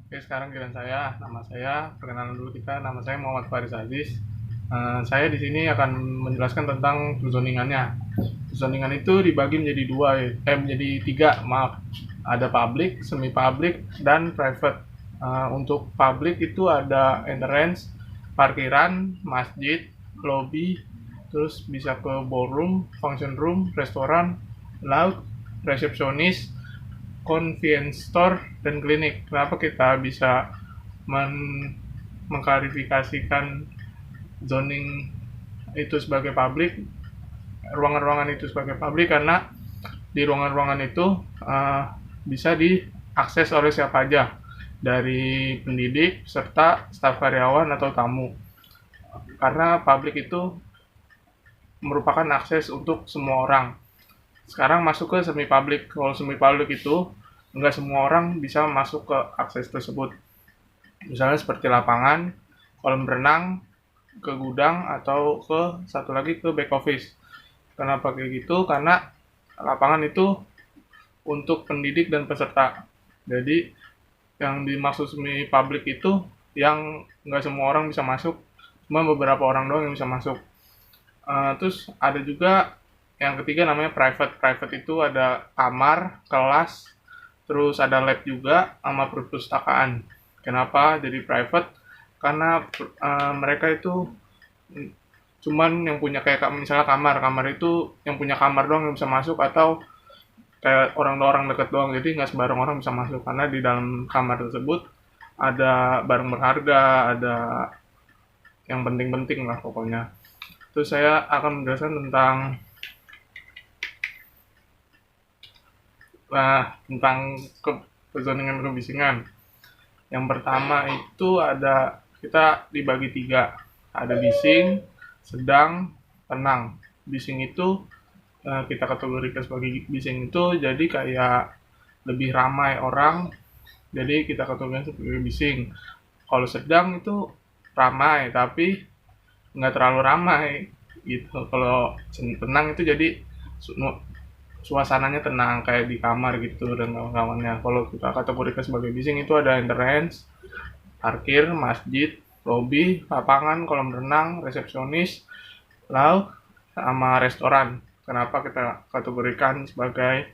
Oke, sekarang giliran saya. Nama saya, perkenalan dulu kita. Nama saya Muhammad Faris Aziz. Saya di sini akan menjelaskan tentang zoningannya. Zoningan itu dibagi menjadi menjadi tiga, maaf. Ada public, semi public, dan private. Untuk public itu ada entrance, parkiran, masjid, lobby, terus bisa ke ballroom, function room, restoran, laut, resepsionis, convenience store, dan klinik. Kenapa kita bisa mengklarifikasikan zoning itu sebagai publik, ruangan-ruangan itu sebagai publik? Karena di ruangan-ruangan itu bisa diakses oleh siapa aja, dari pendidik, serta staf karyawan atau tamu. Karena publik itu merupakan akses untuk semua orang. Sekarang masuk ke semi public. Kalau semi public itu nggak semua orang bisa masuk ke akses tersebut. Misalnya seperti lapangan, kolam renang, ke gudang, atau ke satu lagi ke back office. Kenapa kayak gitu? Karena lapangan itu untuk pendidik dan peserta. Jadi yang dimaksud semi public itu yang nggak semua orang bisa masuk, cuma beberapa orang doang yang bisa masuk. Terus ada juga yang ketiga namanya private. Private itu ada kamar, kelas, terus ada lab juga, sama perpustakaan. Kenapa jadi private? Karena mereka itu cuman yang punya, kayak misalnya kamar itu yang punya kamar doang yang bisa masuk, atau kayak orang-orang deket doang. Jadi nggak sembarang orang bisa masuk, karena di dalam kamar tersebut ada barang berharga, ada yang penting-penting lah pokoknya. Terus saya akan menjelaskan tentang kezoningan kebisingan. Yang pertama itu ada, kita dibagi tiga. Ada bising, sedang, tenang. Bising itu kita kategorikan sebagai bising itu jadi kayak lebih ramai orang, jadi kita kategorikan sebagai bising. Kalau sedang itu ramai tapi nggak terlalu ramai gitu. Kalau tenang itu jadi suasananya tenang kayak di kamar gitu dan kawan-kawannya. Kalau kita kategorikan sebagai bising itu ada entrance, parkir, masjid, lobby, lapangan, kolam renang, resepsionis, laut, sama restoran. Kenapa kita kategorikan sebagai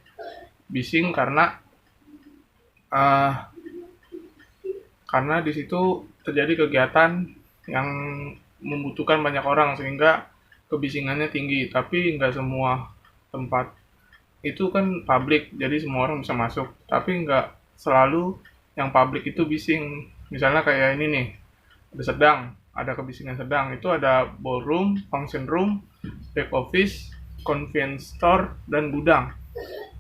bising? Uh, karena di situ terjadi kegiatan yang membutuhkan banyak orang sehingga kebisingannya tinggi. Tapi nggak semua tempat itu kan publik, jadi semua orang bisa masuk. Tapi nggak selalu yang publik itu bising. Misalnya kayak ini nih, ada sedang, ada kebisingan sedang. Itu ada ballroom, function room, back office, convenience store, dan gudang.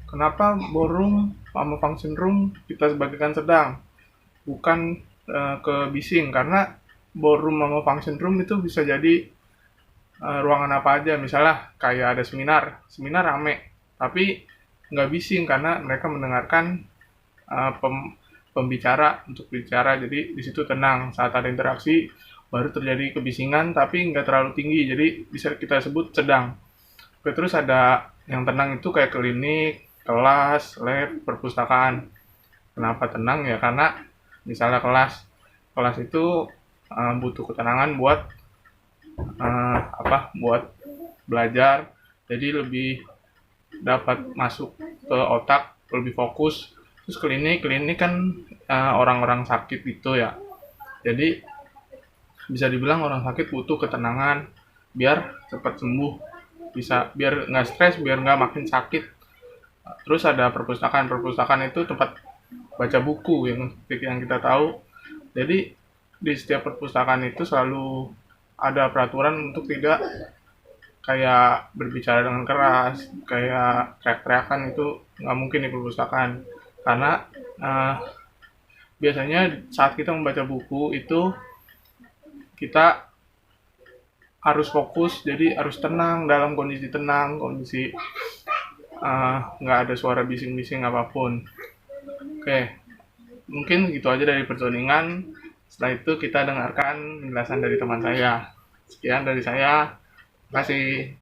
Kenapa ballroom sama function room kita sebagikan sedang, bukan ke bising? Karena ballroom sama function room itu bisa jadi ruangan apa aja. Misalnya kayak ada seminar rame, tapi nggak bising karena mereka mendengarkan pembicara untuk bicara, jadi di situ tenang. Saat ada interaksi baru terjadi kebisingan, tapi nggak terlalu tinggi, jadi bisa kita sebut sedang. Oke, terus ada yang tenang itu kayak klinik, kelas, lab, perpustakaan. Kenapa tenang? Ya karena misalnya kelas itu butuh ketenangan buat buat belajar, jadi lebih dapat masuk ke otak, lebih fokus. Terus klinik kan orang-orang sakit gitu ya, jadi bisa dibilang orang sakit butuh ketenangan biar cepat sembuh, bisa biar nggak stres, biar nggak makin sakit. Terus ada perpustakaan itu tempat baca buku yang kita tahu. Jadi di setiap perpustakaan itu selalu ada peraturan untuk tidak kayak berbicara dengan keras, kayak teriak-teriakan. Itu nggak mungkin di perpustakaan. Karena biasanya saat kita membaca buku itu kita harus fokus, jadi harus tenang, dalam kondisi tenang, kondisi nggak ada suara bising-bising apapun. Oke, mungkin gitu aja dari pertandingan. Setelah itu kita dengarkan penjelasan dari teman saya. Sekian dari saya. Terima kasih.